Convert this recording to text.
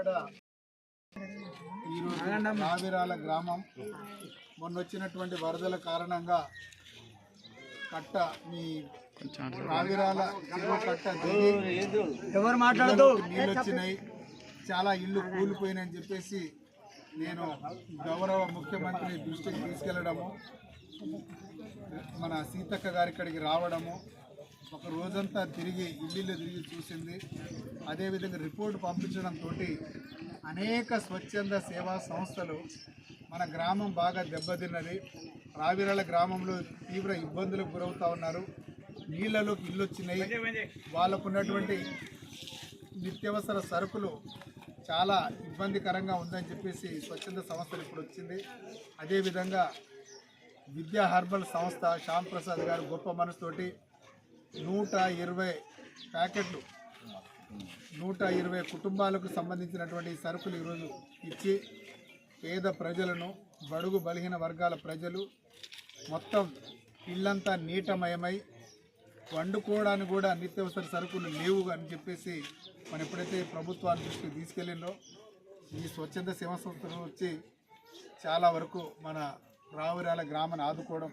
ఇక్కడ ఈరోజు రావిరాల గ్రామం మొన్న వచ్చినటువంటి వరదల కారణంగా కట్ట మీ రావిరాల చెరువు కట్ట ఎవరు మాట్లాడుతూ నీళ్ళు వచ్చినాయి, చాలా ఇల్లు కూలిపోయినాయని చెప్పేసి నేను గౌరవ ముఖ్యమంత్రి దృష్టికి తీసుకెళ్లడము, మన సీతక్క గారి ఇక్కడికి రావడము, ఒక రోజంతా తిరిగి ఇల్లు తిరిగి చూసింది. అదేవిధంగా రిపోర్ట్ పంపించడంతో అనేక స్వచ్ఛంద సేవా సంస్థలు మన గ్రామం బాగా దెబ్బతిన్నది. రావిరాల గ్రామంలో తీవ్ర ఇబ్బందులకు గురవుతూ ఉన్నారు. నీళ్లలోకి ఇల్లు వచ్చినాయి, వాళ్ళకు ఉన్నటువంటి నిత్యావసర సరుకులు చాలా ఇబ్బందికరంగా ఉందని చెప్పేసి స్వచ్ఛంద సంస్థలు ఇప్పుడు వచ్చింది. అదేవిధంగా విద్యా హర్బల్ సంస్థ శ్యామ్ ప్రసాద్ గారు గొప్ప మనసుతోటి 120 ప్యాకెట్లు 120 కుటుంబాలకు సంబంధించినటువంటి సరుకులు ఈరోజు ఇచ్చి పేద ప్రజలను, బడుగు బలహీన వర్గాల ప్రజలు మొత్తం ఇల్లంతా నీటమయమై వండుకోవడానికి కూడా నిత్యావసర సరుకులు లేవు అని చెప్పేసి మనం ఎప్పుడైతే ప్రభుత్వాన్ని దృష్టికి తీసుకెళ్ళిందో ఈ స్వచ్ఛంద సేవా సంస్థలు వచ్చి చాలా వరకు మన రావిరాల గ్రామాన్ని ఆదుకోవడం